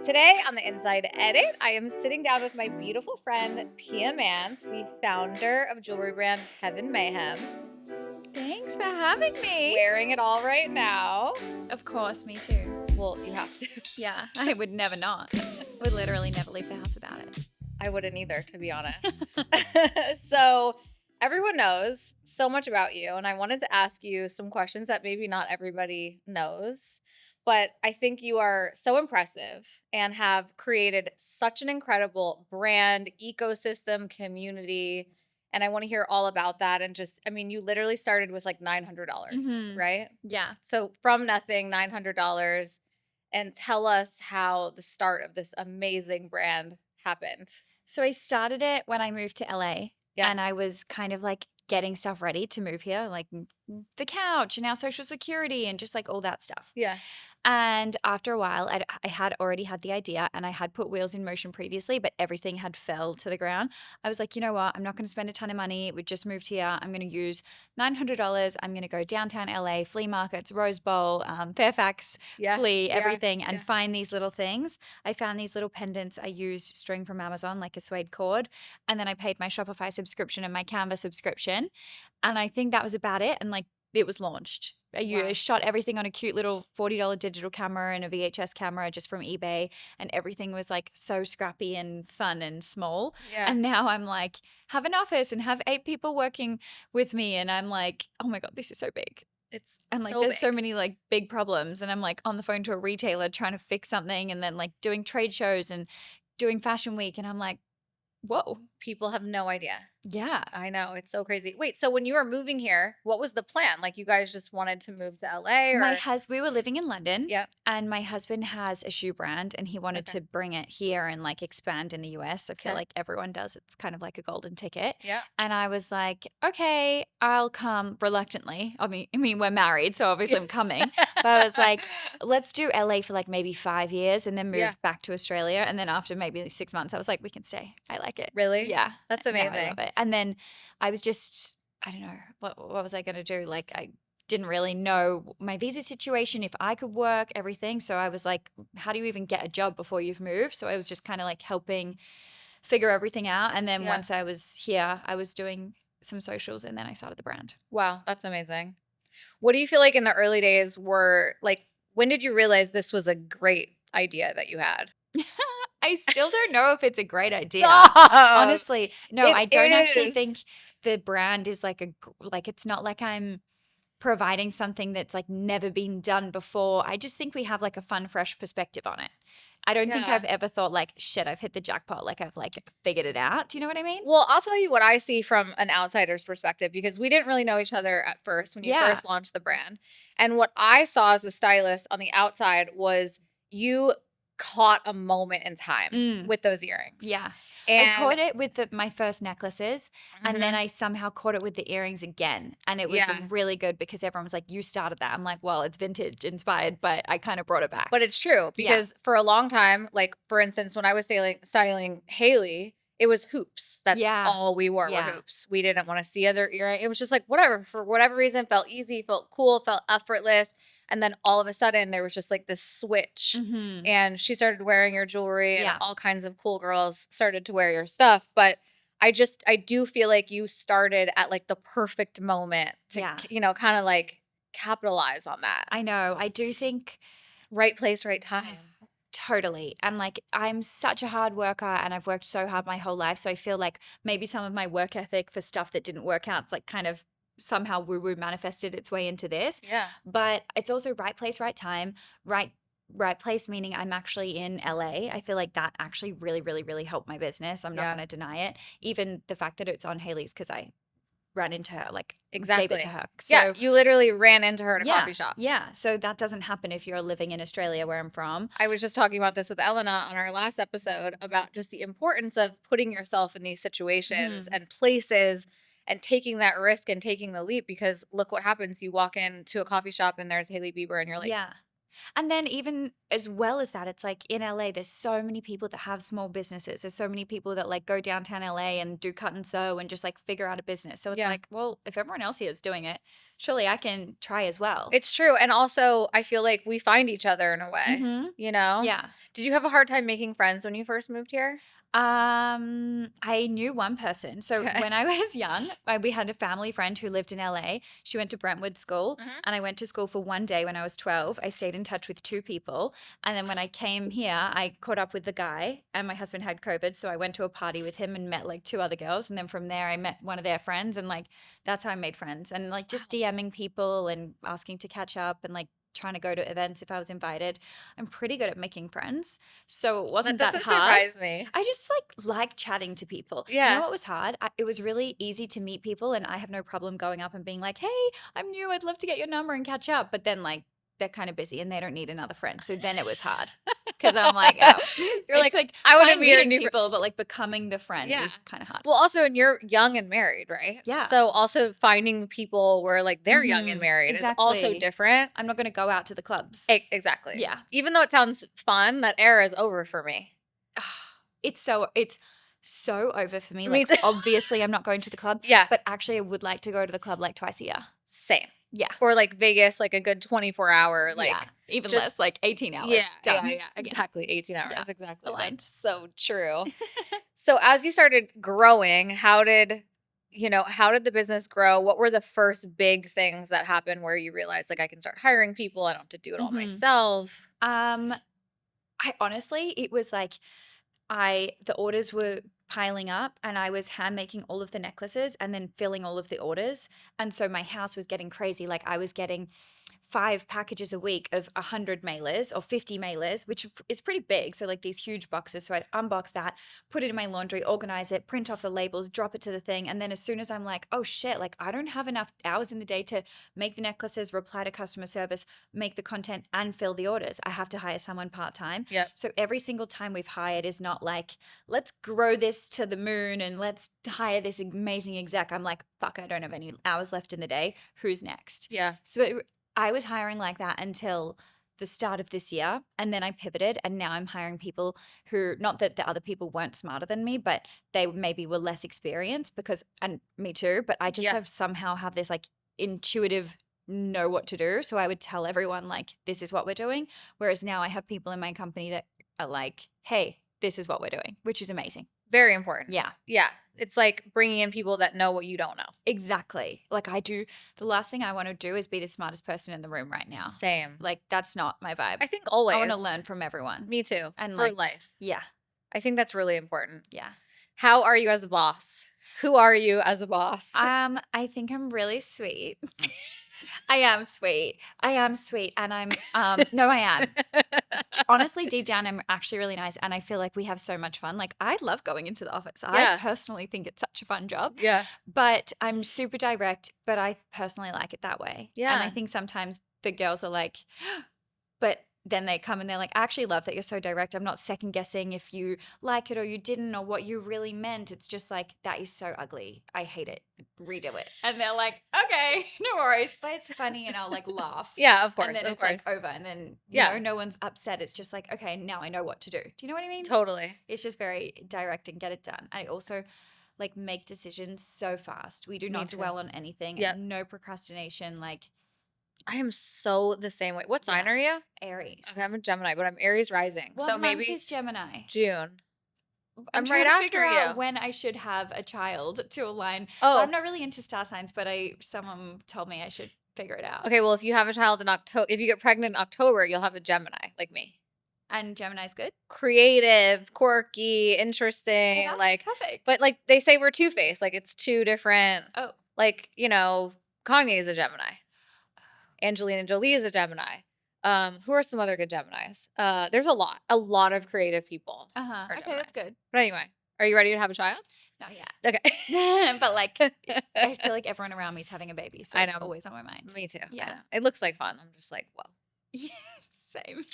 Today on the Inside Edit, I am sitting down with my beautiful friend, Pia Mance, the founder of jewelry brand Heaven Mayhem, Thanks for having me. wearing it all right now. Of course, me too. Well, you have to. Yeah, I would never not. Would literally never leave the house without it. I wouldn't either, to be honest. So, everyone knows so much about you, and I wanted to ask you some questions that maybe not everybody knows. But I think you are so impressive and have created such an incredible brand, ecosystem, community. And I want to hear all about that. And just, I mean, you literally started with like $900, right? Yeah. So from nothing, $900. And tell us how the start of this amazing brand happened. So I started it when I moved to LA. Yeah. And I was kind of like getting stuff ready to move here, like the couch and our social security and just like all that stuff. Yeah. And after a while, I had already had the idea and I had put wheels in motion previously, but everything had fell to the ground. I was like, you know what? I'm not going to spend a ton of money. We just moved here. I'm going to use $900. I'm going to go downtown LA, flea markets, Rose Bowl, Fairfax, Flea, everything, and find these little things. I found these little pendants. I used string from Amazon, like a suede cord. And then I paid my Shopify subscription and my Canva subscription. And I think that was about it. And like, it was launched. I shot everything on a cute little $40 digital camera and a VHS camera just from eBay, and everything was like so scrappy and fun and small. Yeah. And now I'm like, have an office and have 8 people working with me, and I'm like, oh my God, this is so big. It's And like so there's big. so many like big problems, and I'm like on the phone to a retailer trying to fix something, and then like doing trade shows and doing fashion week, and I'm like, whoa. People have no idea. Yeah. I know. It's so crazy. Wait, so when you were moving here, what was the plan? Like you guys just wanted to move to LA or? We were living in London. Yep. And my husband has a shoe brand and he wanted to bring it here and like expand in the US. I feel like everyone does. It's kind of like a golden ticket. Yeah. And I was like, okay, I'll come reluctantly. I mean, we're married, so obviously I'm coming. But I was like, let's do LA for like maybe 5 years and then move back to Australia. And then after maybe 6 months, I was like, we can stay. I like it. Really? Yeah. That's No, amazing. I love it. And then I was just, I don't know, what was I going to do? Like I didn't really know my visa situation, if I could work, everything. So I was like, how do you even get a job before you've moved? So I was just kind of like helping figure everything out. And then once I was here, I was doing some socials and then I started the brand. Wow, that's amazing. What do you feel like in the early days were like, when did you realize this was a great idea that you had? I still don't know if it's a great idea. Stop. Honestly, no, I don't actually think the brand is like it's not like I'm providing something that's like never been done before. I just think we have like a fun, fresh perspective on it. I don't think I've ever thought like, shit, I've hit the jackpot. Like I've like figured it out. Do you know what I mean? Well, I'll tell you what I see from an outsider's perspective, because we didn't really know each other at first when you first launched the brand. And what I saw as a stylist on the outside was you caught a moment in time with those earrings. Yeah. And I caught it with my first necklaces and then I somehow caught it with the earrings again. And it was really good because everyone was like, you started that. I'm like, well, it's vintage inspired, but I kind of brought it back. But it's true because for a long time, like for instance, when I was styling Haley, it was hoops. That's all we wore were hoops. We didn't want to see other earrings. It was just like whatever. For whatever reason, felt easy, felt cool, felt effortless. And then all of a sudden there was just like this switch and she started wearing your jewelry and all kinds of cool girls started to wear your stuff. But I do feel like you started at like the perfect moment to, kind of like capitalize on that. I know. I do think right place, right time. Totally. And like, I'm such a hard worker and I've worked so hard my whole life. So I feel like maybe some of my work ethic for stuff that didn't work out, it's like kind of somehow woo-woo manifested its way into this. Yeah. But it's also right place, right time, right place, meaning I'm actually in LA. I feel like that actually really, really, really helped my business. I'm not going to deny it. Even the fact that it's on Haley's because I ran into her, like gave it to her. So, you literally ran into her at a coffee shop. Yeah. So that doesn't happen if you're living in Australia where I'm from. I was just talking about this with Elena on our last episode about just the importance of putting yourself in these situations and places and taking that risk and taking the leap, because look what happens. You walk into a coffee shop and there's Hailey Bieber and you're like, yeah. And then even as well as that, it's like in LA, there's so many people that have small businesses. There's so many people that like go downtown LA and do cut and sew and just like figure out a business. So it's Yeah. like, well, if everyone else here is doing it, surely I can try as well. It's true. And also, I feel like we find each other in a way, you know? Yeah. Did you have a hard time making friends when you first moved here? I knew one person. So Okay. when I was young, we had a family friend who lived in LA. She went to Brentwood School, and I went to school for one day when I was 12. I stayed in touch with two people. And then when I came here, I caught up with the guy, and my husband had COVID. So I went to a party with him and met like two other girls. And then from there, I met one of their friends, and like that's how I made friends. And like just DMing people and asking to catch up and like trying to go to events if I was invited. I'm pretty good at making friends. So it wasn't that doesn't hard. surprise me. I just like chatting to people. You Yeah. know what was hard? It was really easy to meet people, and I have no problem going up and being like, "Hey, I'm new. I'd love to get your number and catch up." But then like they're kind of busy and they don't need another friend. So then it was hard because I'm like, oh, You're it's like I want to fine meet a meeting new people, but like becoming the friend Yeah. is kind of hard. Well, also, and you're young and married, right? Yeah. So also finding people where like they're young and married is also Exactly. different. I'm not going to go out to the clubs. Exactly. Yeah. Even though it sounds fun, that era is over for me. It's so over for me. Me Like too. obviously I'm not going to the club. Yeah. But actually I would like to go to the club like twice a year. Same. Yeah. Or like Vegas, like a good 24-hour, like yeah. Even just- less, like 18 hours. yeah, Done. yeah, exactly. 18 hours, Yeah. exactly. Aligned. That's so true. So as you started growing, how did the business grow? What were the first big things that happened where you realized like I can start hiring people? I don't have to do it all myself. I honestly, it was like the orders were piling up and I was hand making all of the necklaces and then filling all of the orders. And so my house was getting crazy. Like I was getting 5 packages a week of 100 mailers or 50 mailers, which is pretty big. So like these huge boxes. So I'd unbox that, put it in my laundry, organize it, print off the labels, drop it to the thing. And then as soon as I'm like, oh shit, like I don't have enough hours in the day to make the necklaces, reply to customer service, make the content and fill the orders. I have to hire someone part-time. Yep. So every single time we've hired is not like, let's grow this to the moon and let's hire this amazing exec. I'm like, fuck, I don't have any hours left in the day. Who's next? Yeah. So I was hiring like that until the start of this year. And then I pivoted and now I'm hiring people who, not that the other people weren't smarter than me, but they maybe were less experienced and me too, but I just somehow have this like intuitive know what to do. So I would tell everyone like, this is what we're doing. Whereas now I have people in my company that are like, hey, this is what we're doing, which is amazing. Very important. Yeah. Yeah. It's like bringing in people that know what you don't know. Exactly. Like the last thing I want to do is be the smartest person in the room right now. Same. Like that's not my vibe. I think always. I want to learn from everyone. Me too. And for like, life. Yeah. I think that's really important. Yeah. How are you as a boss? Who are you as a boss? I think I'm really sweet. I am sweet. And I'm no, I am. Honestly, deep down, I'm actually really nice. And I feel like we have so much fun. Like I love going into the office. I personally think it's such a fun job. Yeah. But I'm super direct, but I personally like it that way. Yeah. And I think sometimes the girls are like, but then they come and they're like, I actually love that you're so direct. I'm not second guessing if you like it or you didn't or what you really meant. It's just like, that is so ugly. I hate it. Redo it. And they're like, okay, no worries. But it's funny and I'll like laugh. Yeah, of course. And then of it's course. like over. And then, you know, no one's upset. It's just like, okay, now I know what to do. Do you know what I mean? Totally. It's just very direct and get it done. I also like make decisions so fast. We do not dwell on anything. Yep. No procrastination. Like, I am so the same way. What sign are you? Aries. Okay, I'm a Gemini, but I'm Aries rising. What so month maybe is Gemini? June. I'm right trying to after figure out you. when I should have a child to align. Oh. Well, I'm not really into star signs, but someone told me I should figure it out. Okay, well, if you have a child in October, if you get pregnant in October, you'll have a Gemini, like me. And Gemini's good? Creative, quirky, interesting. Oh, like perfect. But like they say we're two-faced. Like it's two different. Oh. Like, you know, Kanye is a Gemini. Angelina Jolie is a Gemini. Who are some other good Geminis? There's a lot of creative people. Okay, that's good. But anyway, are you ready to have a child? Not yet. Okay. But like, I feel like everyone around me is having a baby, so it's always on my mind. Me too. Yeah. I know. It looks like fun. I'm just like, whoa. Yeah, same.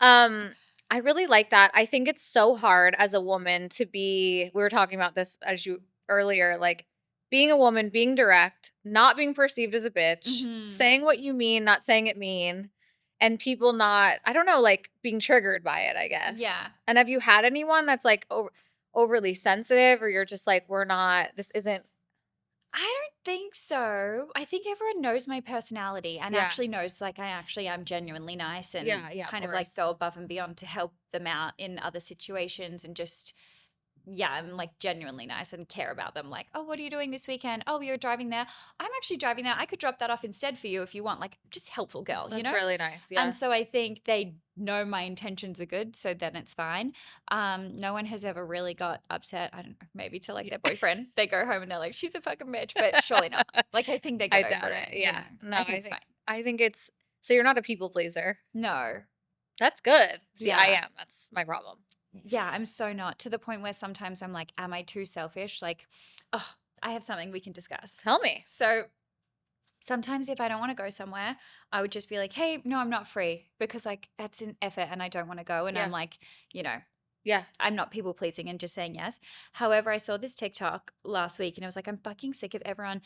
I really like that. I think it's so hard as a woman to be, we were talking about this earlier, like being a woman, being direct, not being perceived as a bitch, saying what you mean, not saying it mean. and people not, I don't know, like being triggered by it, I guess. Yeah. And have you had anyone that's like overly sensitive, or you're just like, this isn't? I don't think so. I think everyone knows my personality and Yeah. actually knows like I actually am genuinely nice and Yeah, of kind of like course. go above and beyond to help them out in other situations and just yeah, I'm like genuinely nice and care about them. Like, oh, what are you doing this weekend? Oh, you're driving there. I'm actually driving there. I could drop that off instead for you if you want. Like, just helpful girl, you That's know? really nice. And Yeah. so I think they know my intentions are good, so then it's fine. No one has ever really got upset. I don't know, maybe to like their boyfriend. They go home and they're like, she's a fucking bitch, but surely not. Like, I think they I get over doubt it, it. you Yeah. know. No, I think it's fine. I think it's, so you're not a people pleaser. No. That's good. See, I Yeah. am. That's my problem. Yeah, I'm so not to the point where sometimes I'm like, am I too selfish? Like, oh, I have something we can discuss. Tell me. So sometimes if I don't want to go somewhere, I would just be like, hey, no, I'm not free because like that's an effort and I don't want to go. And Yeah. I'm like, you know, Yeah. I'm not people pleasing and just saying yes. However, I saw this TikTok last week and I was like, I'm fucking sick of everyone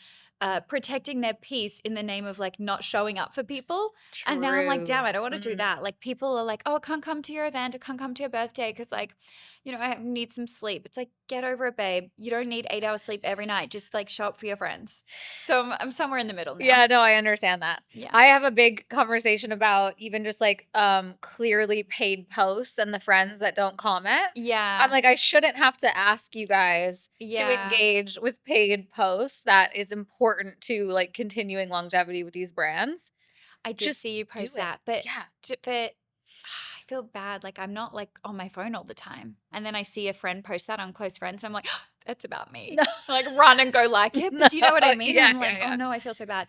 protecting their peace in the name of like not showing up for people. And now I'm like, damn, True. I don't want to do that. Like people are like, oh, I can't come to your event. I can't come to your birthday because like, you know, I need some sleep. It's like, get over it, babe. You don't need 8 hours sleep every night. Just like show up for your friends. So I'm somewhere in the middle now. Yeah, no, I understand that. Yeah. I have a big conversation about even just like clearly paid posts and the friends that don't comment. Yeah. I'm like, I shouldn't have to ask you guys to Yeah. engage with paid posts. That is important to like continuing longevity with these brands. I did Just see you do post it. that, but Yeah. but I feel bad. Like I'm not like on my phone all the time, and then I see a friend post that on close friends. I'm like, that's about me. No. Like run and go like it. But do you know what I No, mean? yeah, I'm like, yeah. oh no, I feel so bad.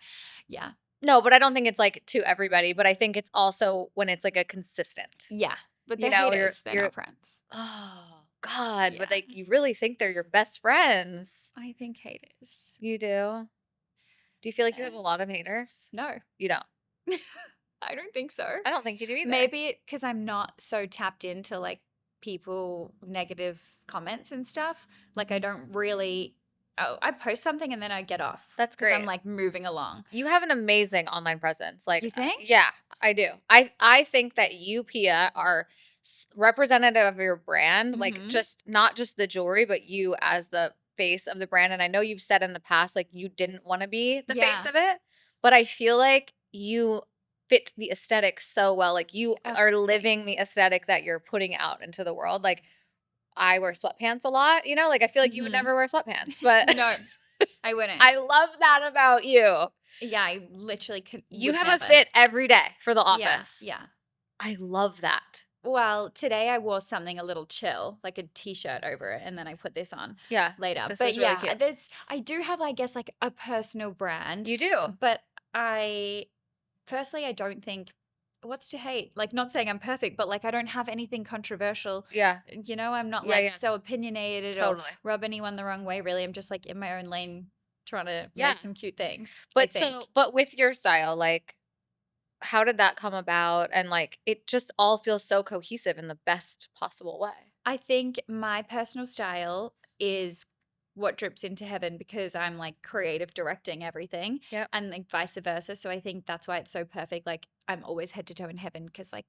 Yeah, No, but I don't think it's like to everybody, but I think it's also when it's like a consistent. yeah. But You they're know, haters. They're not friends. oh God, but Yeah. like you really think they're your best friends. I think haters. You do? Do you feel like you have a lot of haters? No, You don't. I don't think so. I don't think you do either. Maybe because I'm not so tapped into like people negative comments and stuff. Like I don't really. Oh, I post something and then I get off. That's 'cause I'm great. like moving along. You have an amazing online presence. Like, You think? yeah, I do. I think that you, Pia, are representative of your brand. Like, Mhm. just not just the jewelry, but you as the face of the brand. And I know you've said in the past like you didn't want to be the face Yeah. of it, but I feel like you fit the aesthetic so well. Like you Oh, are living thanks. the aesthetic that you're putting out into the world. Like I wear sweatpants a lot, you know, like I feel like you would Mhm. never wear sweatpants, but No, I wouldn't. I love that about you. Yeah, I literally You would have never. a fit every day for the Yeah, office. yeah. I love that. Well, today I wore something a little chill, like a t-shirt over it, and then I put this on Yeah. later. This But is really yeah, cute. I do have, I guess, like a personal brand. You do. But firstly, I don't think, what's to hate? Like, not saying I'm perfect, but like, I don't have anything controversial. Yeah. You know, I'm not Yeah, like yeah. so opinionated or Totally. rub anyone the wrong way, really. I'm just like in my own lane trying to Yeah. make some cute things, I think. But with your style, like how did that come about? And like it just all feels so cohesive in the best possible way. I think my personal style is what drips into Heaven because I'm like creative directing everything Yep. and like vice versa. So I think that's why it's so perfect. Like I'm always head to toe in Heaven because like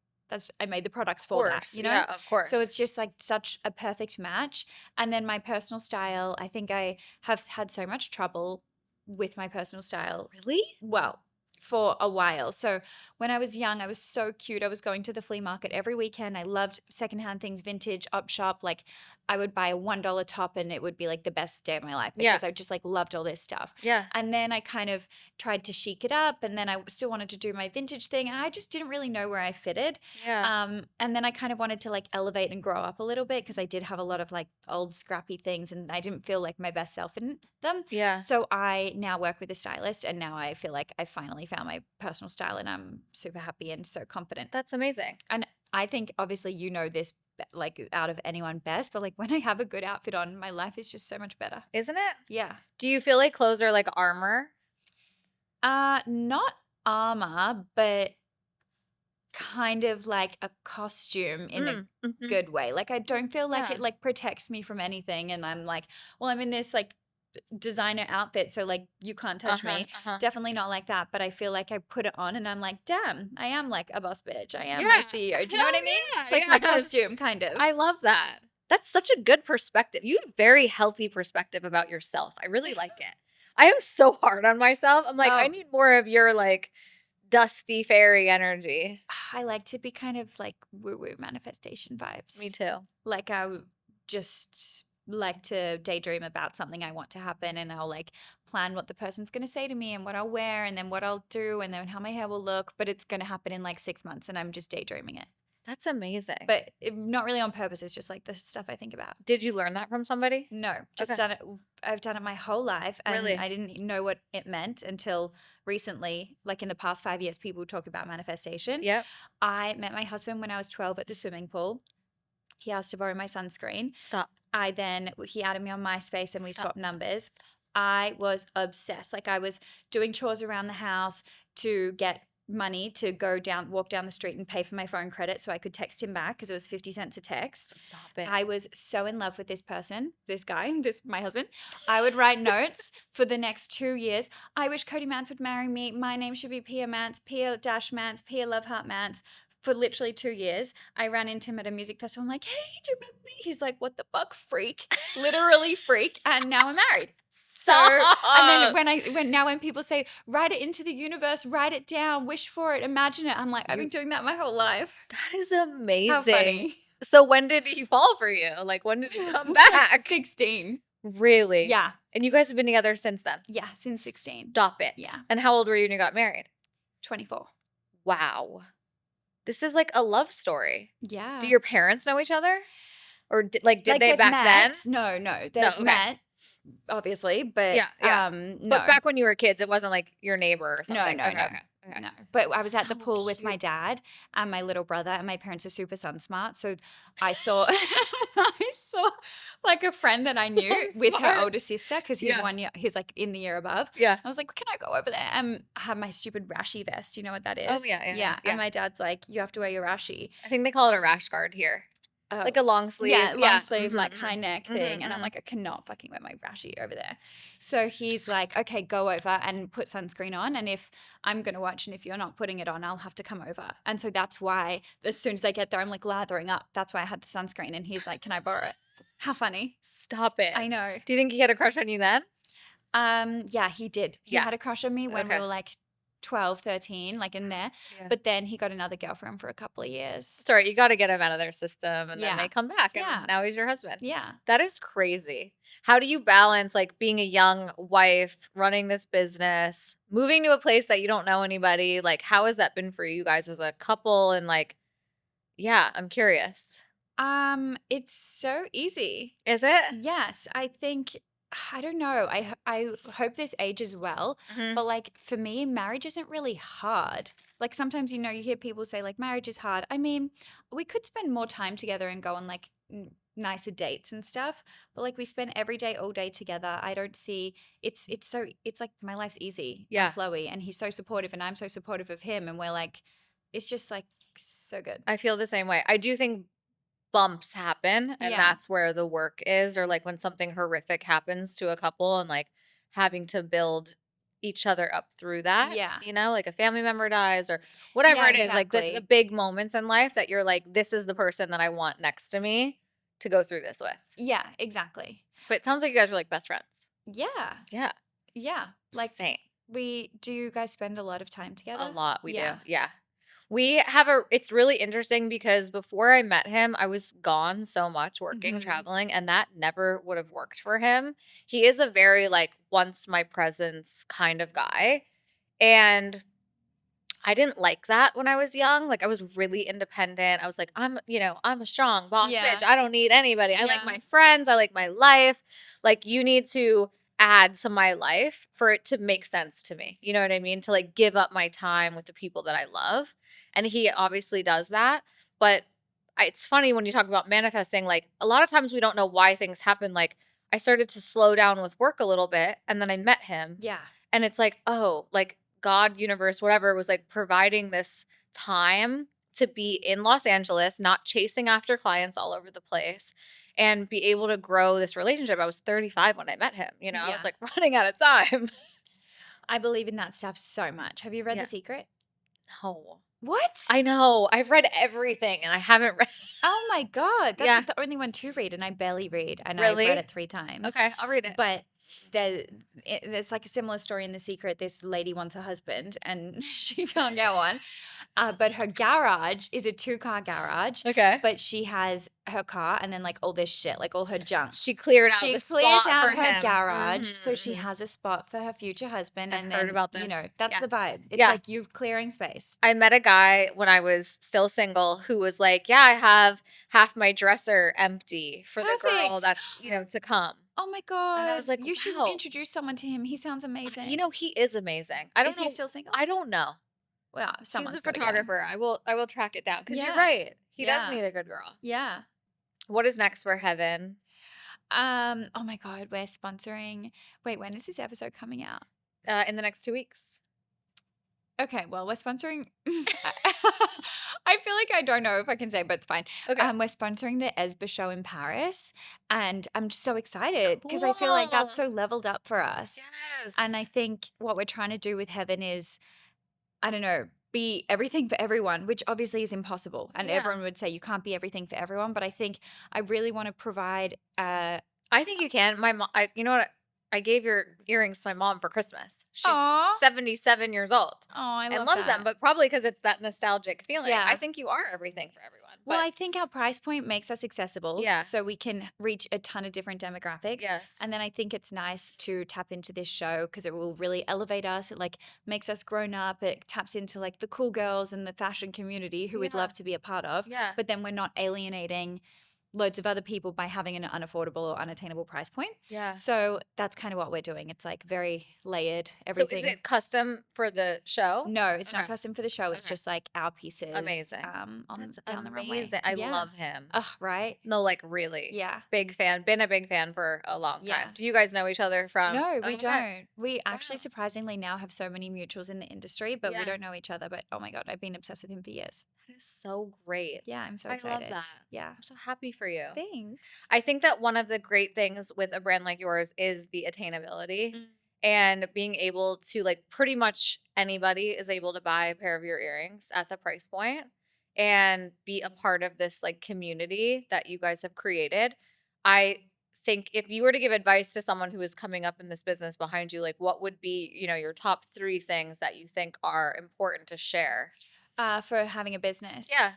I made the products Of for that, course. you know? Yeah, of course. So it's just like such a perfect match. And then my personal style, I think I have had so much trouble with my personal style. Really? Well, for a while. So when I was young, I was so cute. I was going to the flea market every weekend. I loved secondhand things, vintage, up shop. Like I would buy a $1 top and it would be like the best day of my life because I just like loved all this stuff. Yeah. And then I kind of tried to chic it up and then I still wanted to do my vintage thing and I just didn't really know where I fitted. Yeah. And then I kind of wanted to like elevate and grow up a little bit because I did have a lot of like old scrappy things and I didn't feel like my best self in them. Yeah. So I now work with a stylist and now I feel like I finally found my personal style and I'm super happy and so confident. That's amazing. And I think obviously you know this like out of anyone best, but like when I have a good outfit on, my life is just so much better. Isn't it? Yeah. Do you feel like clothes are like armor? Not armor, but kind of like a costume in a Mhm. good way. Like I don't feel like Yeah. it like protects me from anything and I'm like, well, I'm in this like designer outfit, so like you can't touch me. Definitely not like that, but I feel like I put it on and I'm like, damn, I am like a boss bitch. I am my CEO. Do you know what I mean? It's like my costume, kind of. I love that. That's such a good perspective. You have a very healthy perspective about yourself. I really like it. I am so hard on myself. I'm like, I need more of your like dusty fairy energy. I like to be kind of like woo-woo manifestation vibes. Me too. Like I just like to daydream about something I want to happen, and I'll like plan what the person's going to say to me and what I'll wear and then what I'll do and then how my hair will look, but it's going to happen in like 6 months and I'm just daydreaming it. That's amazing. But not really on purpose. It's just like the stuff I think about. Did you learn that from somebody? No, just done it. I've done it my whole life. And Really? I didn't know what it meant until recently. Like in the past 5 years, people talk about manifestation. Yep. I met my husband when I was 12 at the swimming pool. He asked to borrow my sunscreen. Stop. He added me on MySpace and we swapped numbers. I was obsessed. Like I was doing chores around the house to get money to walk down the street and pay for my phone credit so I could text him back because it was 50 cents a text. Stop it. I was so in love with this person, this guy, my husband. I would write notes for the next 2 years. I wish Cody Mance would marry me. My name should be Pia Mance, Pia-Mance, Pia Loveheart Mance. For literally 2 years, I ran into him at a music festival. I'm like, hey, do you remember me? He's like, what the fuck, freak? Literally freak. And now I'm married. So, and then when people say, write it into the universe, write it down, wish for it, imagine it. I'm like, I've been doing that my whole life. That is amazing. How funny. So when did he fall for you? Like when did he come back? 16. Really? Yeah. And you guys have been together since then? Yeah, since 16. Stop it. Yeah. And how old were you when you got married? 24. Wow. This is like a love story. Yeah. Do your parents know each other? Or did they back then? No. They've met, obviously, but no. But back when you were kids, it wasn't like your neighbor or something. No. No. But I was at the pool with my dad and my little brother, and my parents are super sun smart. So I saw like a friend that I knew with her older sister because he's like in the year above. Yeah. I was like, can I go over there and have my stupid rashy vest? You know what that is? Oh, yeah. And my dad's like, you have to wear your rashy. I think they call it a rash guard here. Like a long sleeve. Yeah, long sleeve, like high neck thing. And I'm like, I cannot fucking wear my rashy over there. So he's like, okay, go over and put sunscreen on. And if I'm going to watch and if you're not putting it on, I'll have to come over. And so that's why as soon as I get there, I'm like lathering up. That's why I had the sunscreen. And he's like, can I borrow it? How funny. Stop it. I know. Do you think he had a crush on you then? Yeah, he did. He had a crush on me when we were like 12, 13, like in there. Yeah. But then he got another girlfriend for a couple of years. Sorry, you got to get him out of their system and then they come back and now he's your husband. Yeah. That is crazy. How do you balance like being a young wife, running this business, moving to a place that you don't know anybody? Like how has that been for you guys as a couple? And like, yeah, I'm curious. It's so easy. Is it? Yes. I don't know. I hope this ages well, but like for me, marriage isn't really hard. Like sometimes, you hear people say like marriage is hard. I mean, we could spend more time together and go on like nicer dates and stuff, but like we spend every day, all day together. I don't see it's like my life's easy and flowy, and he's so supportive and I'm so supportive of him, and we're like, it's just like so good. I feel the same way. I do think bumps happen and that's where the work is, or like when something horrific happens to a couple and like having to build each other up through that. Like a family member dies or whatever it is, like the big moments in life that you're like, this is the person that I want next to me to go through this with. Yeah, exactly. But it sounds like you guys are like best friends. Yeah. Like same. Do you guys spend a lot of time together? A lot. We do. Yeah. We have it's really interesting because before I met him, I was gone so much working, traveling, and that never would have worked for him. He is a very like wants my presence kind of guy. And I didn't like that when I was young. Like I was really independent. I was like, I'm a strong boss bitch. I don't need anybody. I like my friends. I like my life. Like you need to add to my life for it to make sense to me. You know what I mean? To like give up my time with the people that I love. And he obviously does that. But it's funny when you talk about manifesting, like a lot of times we don't know why things happen. Like I started to slow down with work a little bit and then I met him. Yeah. And it's like, oh, like God, universe, whatever was like providing this time to be in Los Angeles, not chasing after clients all over the place, and be able to grow this relationship. I was 35 when I met him, you know, I was Yeah. like running out of time. I believe in that stuff so much. Have you read The Yeah. Secret? No. What? I know. I've read everything and I haven't read. Oh my God. That's Yeah. like the only one to read, and I barely read, and I've read Really? it 3 times. Okay, I'll read it. But there's like a similar story in The Secret. This lady wants a husband and she can't get one. But her garage is a 2-car garage, Okay. but she has her car and then like all this shit, like all her junk. She cleared out She the clears spot for out her him. garage so she Mhm. has a spot for her future husband, I've and heard then, about this. that's Yeah. the vibe. It's Yeah. like you clearing space. I met a guy when I was still single who was like, "Yeah, I have half my dresser empty for the girl Perfect. that's, you know, to come." Oh my And I God. was like, You should "Wow." introduce someone to him. He sounds amazing. You know, he is amazing. I don't Is he know. still single? I don't know. Well, He's a someone's got to get him. photographer. I will track it down because you're Yeah. right. He does Yeah. need a good girl. Yeah. What is next for Heaven? Oh my God, we're sponsoring. Wait, when is this episode coming out? In the next 2 weeks. Okay, well, we're sponsoring. I feel like I don't know if I can say, but it's fine. Okay. We're sponsoring the Esba show in Paris, and I'm just so excited because I feel like that's Cool. so leveled up for us. Yes. And I think what we're trying to do with Heaven is, I don't know, be everything for everyone, which obviously is impossible. And Yeah. everyone would say you can't be everything for everyone. But I think I really want to provide. I think you can. My mom, you know what? I gave your earrings to my mom for Christmas. She's Aw. 77 years old Oh, I and love loves that. them, but probably because it's that nostalgic feeling. Yeah. I think you are everything for everyone. Well, But I think our price point makes us accessible. Yeah. So we can reach a ton of different demographics. yes. And then I think it's nice to tap into this show because it will really elevate us. It like makes us grown up. It taps into like the cool girls and the fashion community who we'd Yeah. love to be a part of. Yeah. But then we're not alienating loads of other people by having an unaffordable or unattainable price point. Yeah. So that's kind of what we're doing. It's like very layered, So everything. is it custom for the show? No, it's not Okay. custom for the show. It's Okay. just like our pieces. Amazing. That's That's down the runway. amazing. I Yeah. love him. Ugh, right? No, like really. Yeah. Big fan. Been a big fan for a long time. Yeah. Do you guys know each other from? No, Oh, we okay. don't. We actually Wow. surprisingly now have so many mutuals in the industry, but we Yeah. don't know each other. But oh my God, I've been obsessed with him for years. That is so great. Yeah, I'm so I love excited. that. Yeah. I'm so happy for you. Thanks. I think that one of the great things with a brand like yours is the attainability Mm. and being able to like pretty much anybody is able to buy a pair of your earrings at the price point and be a part of this like community that you guys have created. I think if you were to give advice to someone who is coming up in this business behind you, like what would be, you know, your top 3 things that you think are important to share? For having a business. Yeah.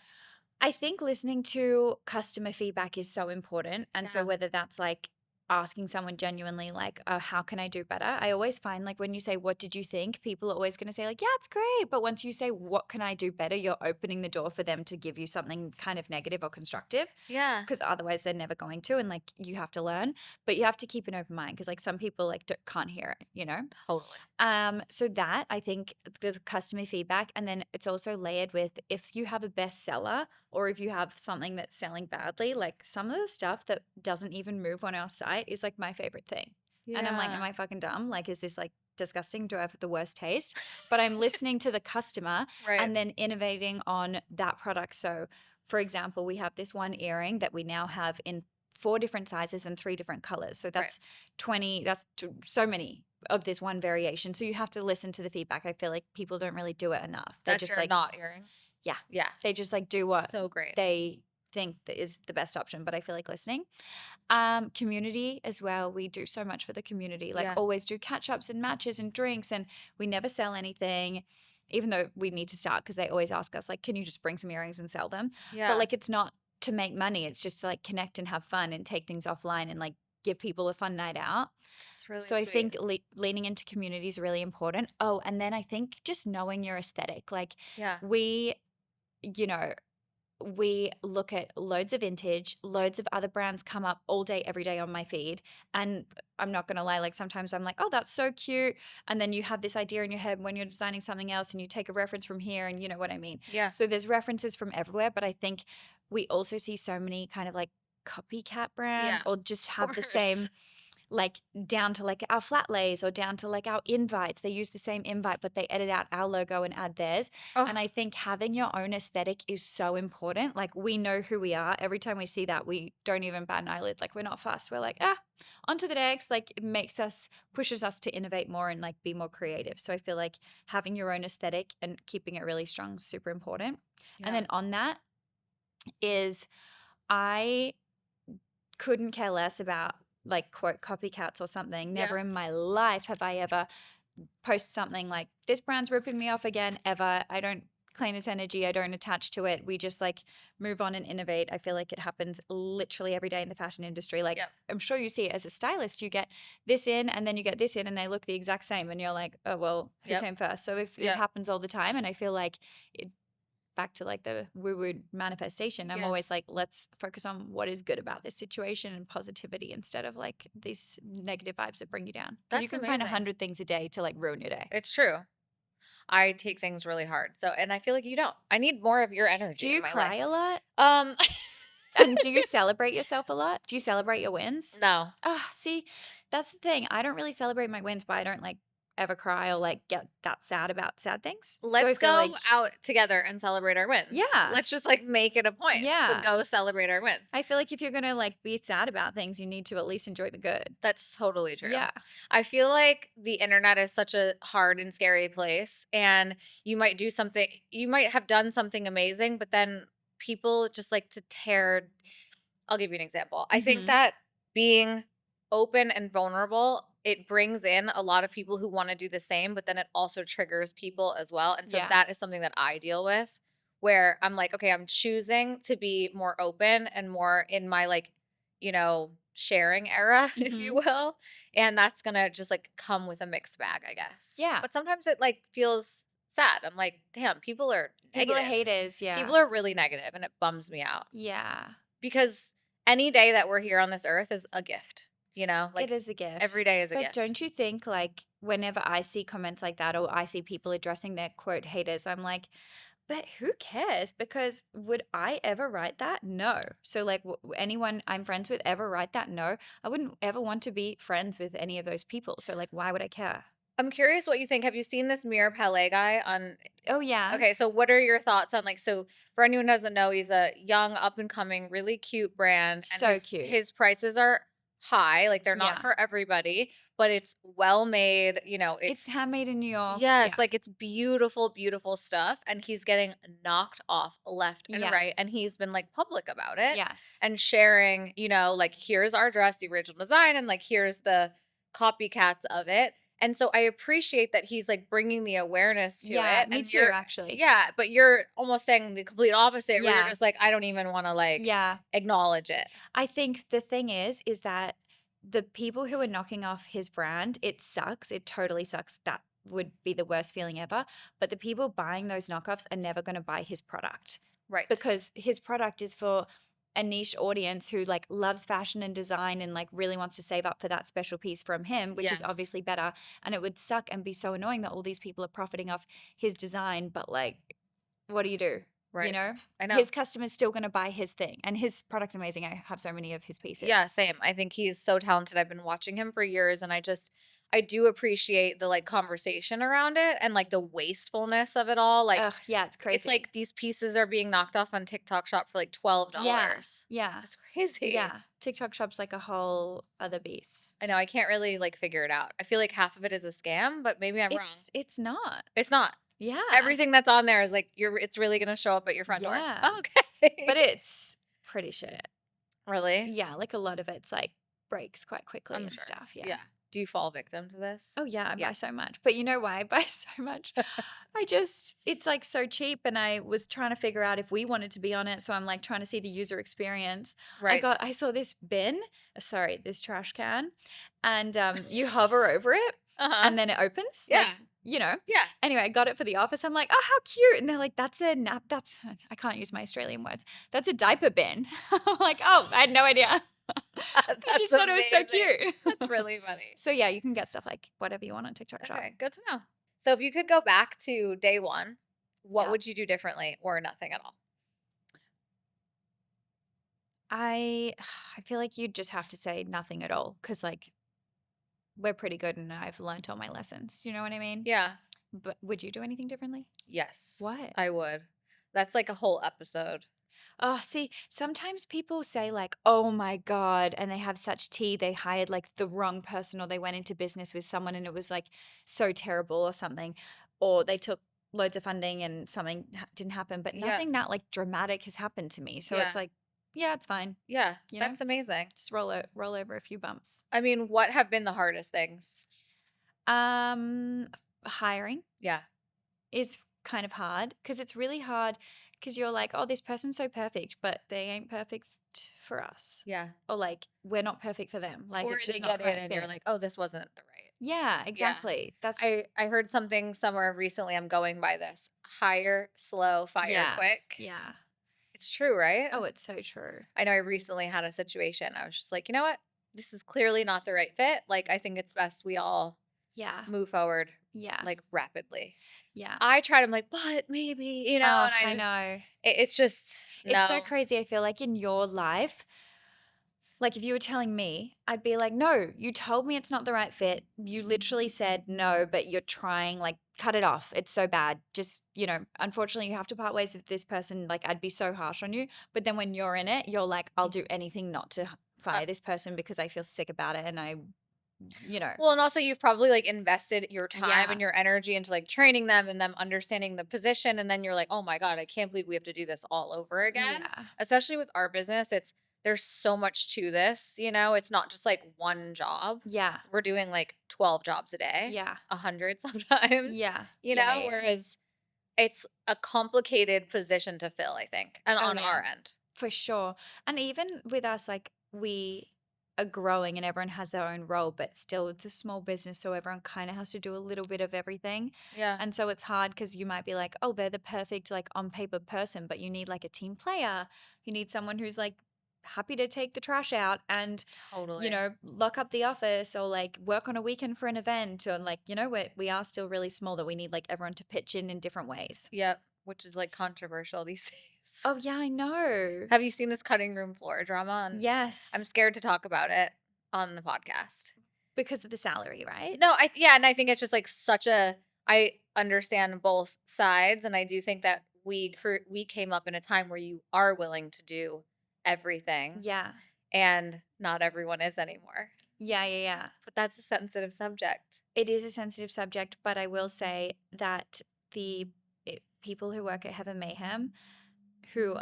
I think listening to customer feedback is so important. And so Yeah. whether that's like asking someone genuinely like, how can I do better? I always find like when you say, what did you think? People are always going to say like, yeah, it's great. But once you say, what can I do better? You're opening the door for them to give you something kind of negative or constructive. Yeah. Because otherwise they're never going to, and like you have to learn, but you have to keep an open mind because like some people like can't hear it, you know. Totally. So that I think the customer feedback, and then it's also layered with if you have a bestseller or if you have something that's selling badly, like some of the stuff that doesn't even move on our site is like my favorite thing. And I'm like, am I fucking dumb? Like, is this like disgusting? Do I have the worst taste? But I'm listening to the customer Right. and then innovating on that product. So, for example, we have this one earring that we now have in 4 different sizes and 3 different colors. So that's 20, that's so many of this one variation. So you have to listen to the feedback. I feel like people don't really do it enough. They That's just your like, not earring. yeah, Yeah. they just like do what So great. they think that is the best option. But I feel like listening. Community as well. We do so much for the community, like Yeah. always do catch ups and matches and drinks, and we never sell anything, even though we need to start because they always ask us like, can you just bring some earrings and sell them? Yeah. But like it's not to make money. It's just to like connect and have fun and take things offline and like give people a fun night out. It's really So I sweet. think leaning into community is really important. Oh, and then I think just knowing your aesthetic. Like Yeah. we, you know, we look at loads of vintage, loads of other brands come up all day, every day on my feed. And I'm not going to lie, like sometimes I'm like, oh, that's so cute. And then you have this idea in your head when you're designing something else and you take a reference from here and you know what I mean? Yeah. So there's references from everywhere. But I think we also see so many kind of like copycat brands Yeah, or just have the course. same like down to like our flat lays or down to like our invites. They use the same invite, but they edit out our logo and add theirs. Oh, And I think having your own aesthetic is so important. Like we know who we are. Every time we see that, we don't even bat an eyelid. Like we're not fussed. We're like, on to the next. Like it pushes us to innovate more and like be more creative. So I feel like having your own aesthetic and keeping it really strong is super important. And yeah. then on that is I couldn't care less about like quote copycats or something. Yeah. Never in my life have I ever post something like this brand's ripping me off again ever. I don't claim this energy. I don't attach to it. We just like move on and innovate. I feel like it happens literally every day in the fashion industry. Like Yep. I'm sure you see it as a stylist, you get this in and then you get this in and they look the exact same and you're like, oh, well, who Yep. came first? So if it Yep. happens all the time, and I feel like it, back to like the woo-woo manifestation, I'm always Yes. like, let's focus on what is good about this situation and positivity instead of like these negative vibes that bring you down. Because you That's can find amazing. 100 things a day to like ruin your day. It's true. I take things really hard. So, and I feel like you don't. I need more of your energy Do in you my cry life. a lot? Um, And do you celebrate yourself a lot? Do you celebrate your wins? no. See, that's the thing. I don't really celebrate my wins, but I don't like ever cry or like get that sad about sad things. So I Let's feel go like, out together and celebrate our wins. yeah, Let's just like make it a point to yeah. go celebrate our wins. I feel like if you're gonna like be sad about things, you need to at least enjoy the good. That's totally true. Yeah. I feel like the internet is such a hard and scary place, and you might have done something amazing, but then people just like to tear. I'll give you an example. I think Mm-hmm. that being open and vulnerable, it brings in a lot of people who want to do the same, but then it also triggers people as well. And so Yeah. that is something that I deal with, where I'm like, okay, I'm choosing to be more open and more in my like, sharing era, if you Mm-hmm. will. And that's gonna just like come with a mixed bag, I guess. Yeah. But sometimes it like feels sad. I'm like, damn, people are People are negative. haters. Yeah. People are really negative and it bums me out Yeah. because any day that we're here on this earth is a gift, It like is a gift. every day is a But gift. don't you think, like, whenever I see comments like that or I see people addressing their quote haters, I'm like, but who cares? Because would I ever write that? No. So, like, anyone I'm friends with ever write that? No. I wouldn't ever want to be friends with any of those people. So, like, why would I care? I'm curious what you think. Have you seen this Mirror Palais guy on Oh, yeah. Okay, so what are your thoughts on like so for anyone who doesn't know, he's a young up and coming really cute brand and So his cute. his prices are high, like they're not Yeah. for everybody, but it's well made, It's handmade in New York. yes, Yeah. like it's beautiful, beautiful stuff. And he's getting knocked off left and Yes. right. And he's been like public about it Yes. and sharing, like here's our dress, the original design, and like here's the copycats of it. And so I appreciate that he's like bringing the awareness to Yeah. it. Me And too, actually. yeah, but you're almost saying the complete opposite where you're Yeah. just like, I don't even want to like Yeah. acknowledge it. I think the thing is that the people who are knocking off his brand, it sucks. It totally sucks. That would be the worst feeling ever. But the people buying those knockoffs are never going to buy his product Right. because his product is for a niche audience who like loves fashion and design and like really wants to save up for that special piece from him, which is Yes. obviously better. And it would suck and be so annoying that all these people are profiting off his design. But like, what do? You Right. know, I know. his customer's still going to buy his thing, and his product's amazing. I have so many of his pieces. Yeah, same. I think he's so talented. I've been watching him for years and I do appreciate the like conversation around it and like the wastefulness of it all. Like Ugh, yeah, it's crazy. it's like these pieces are being knocked off on TikTok Shop for like $12. Yeah. That's crazy. Yeah. TikTok Shop's like a whole other beast. I know. I can't really like figure it out. I feel like half of it is a scam, but maybe I'm wrong. It's not. It's not. Yeah. Everything that's on there is like it's really gonna show up at your front door. Yeah. Okay. But it's pretty shit. really? Yeah, like a lot of it's like breaks quite quickly I'm and sure. stuff. Yeah. Yeah. Do you fall victim to this? Oh yeah, I Yeah. buy so much. But you know why I buy so much? It's like so cheap, and I was trying to figure out if we wanted to be on it. So I'm like trying to see the user experience. Right. I saw this this trash can, and you hover over it and then it opens. Yeah. Like, Yeah. Anyway, I got it for the office. I'm like, oh, how cute. And they're like, that's a nap. I can't use my Australian words. That's a diaper bin. I'm like, oh, I had no idea. I just thought it was so cute. That's really funny. So yeah, you can get stuff like whatever you want on TikTok Shop. Okay, good to know. So if you could go back to day one, what Yeah. would you do differently or nothing at all? I feel like you'd just have to say nothing at all because like we're pretty good and I've learnt all my lessons. You know what I mean? Yeah. But would you do anything differently? Yes. What? I would. That's like a whole episode. Oh, see, sometimes people say like, "Oh my God," and they have such tea. They hired like the wrong person, or they went into business with someone and it was like so terrible or something, or they took loads of funding and something didn't happen. But Yeah. nothing that like dramatic has happened to me. So Yeah. it's like, yeah, it's fine. Yeah. You know, That's amazing. just roll over a few bumps. I mean, what have been the hardest things? Um, Hiring Yeah. is kind of hard because it's really hard because you're like, oh, this person's so perfect, but they ain't perfect for us. Yeah. Or like, we're not perfect for them. Like, Or it's they just not get in right and fit. you're like, oh, this wasn't the right. Yeah, exactly. That's I heard something somewhere recently. I'm going by this: hire slow, fire yeah, quick. yeah. It's true, right? Oh, it's so true. I know I recently had a situation. I was just like, you know what? This is clearly not the right fit. Like, I think it's best we all Yeah, move forward yeah, like rapidly. yeah. I tried, I'm like, but maybe, you know, Oh, and I know. it's just It's so no. crazy. I feel like in your life, like if you were telling me, I'd be like, no, you told me it's not the right fit. You literally said no, but you're trying, like, cut it off. It's so bad. Just, unfortunately, you have to part ways with this person. Like, I'd be so harsh on you. But then when you're in it, you're like, I'll do anything not to Uh, fire this person because I feel sick about it. And well, and also you've probably like invested your time yeah, and your energy into like training them and them understanding the position. And then you're like, oh my God, I can't believe we have to do this all over again. yeah, Especially with our business, there's so much to this, it's not just like one job. yeah, We're doing like 12 jobs a day, yeah, 100 sometimes, yeah, yeah, yeah. whereas it's a complicated position to fill, I think, and Oh, on yeah. our end. For sure. And even with us, like we are growing and everyone has their own role, but still it's a small business. So everyone kind of has to do a little bit of everything. Yeah, And so it's hard because you might be like, oh, they're the perfect, like on paper person, but you need like a team player. You need someone who's like happy to take the trash out and, totally. lock up the office or like work on a weekend for an event or like, we are still really small that we need like everyone to pitch in different ways. Yep, which is like controversial these days. Oh, yeah, I know. Have you seen this cutting room floor drama? Yes. I'm scared to talk about it on the podcast. Because of the salary, right? No, yeah, and I think it's just like I understand both sides, and I do think that we came up in a time where you are willing to do everything, Yeah. and not everyone is anymore. Yeah, yeah, yeah. But that's a sensitive subject. It is a sensitive subject, but I will say that people who work at Heaven Mayhem, who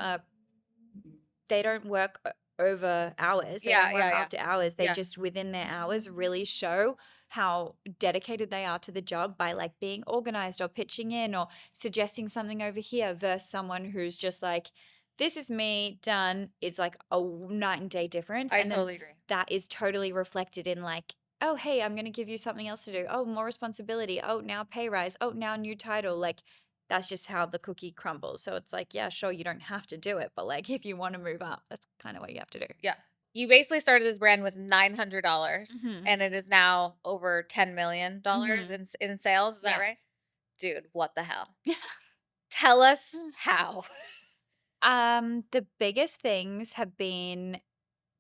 they don't work over hours. They Yeah, don't work yeah, yeah, after hours. They yeah. just within their hours really show how dedicated they are to the job by like being organized or pitching in or suggesting something over here versus someone who's just like, this is me done. It's like a night and day difference. I And then totally agree. that is totally reflected in like, oh, hey, I'm going to give you something else to do. Oh, more responsibility. Oh, now pay rise. Oh, now new title. Like that's just how the cookie crumbles. So it's like, yeah, sure, you don't have to do it, but like if you want to move up, that's kind of what you have to do. Yeah. You basically started this brand with $900 Mhm. and it is now over $10 million Mhm. in sales. Is that Yeah. right? Dude, what the hell? Tell us Mm. how. The biggest things have been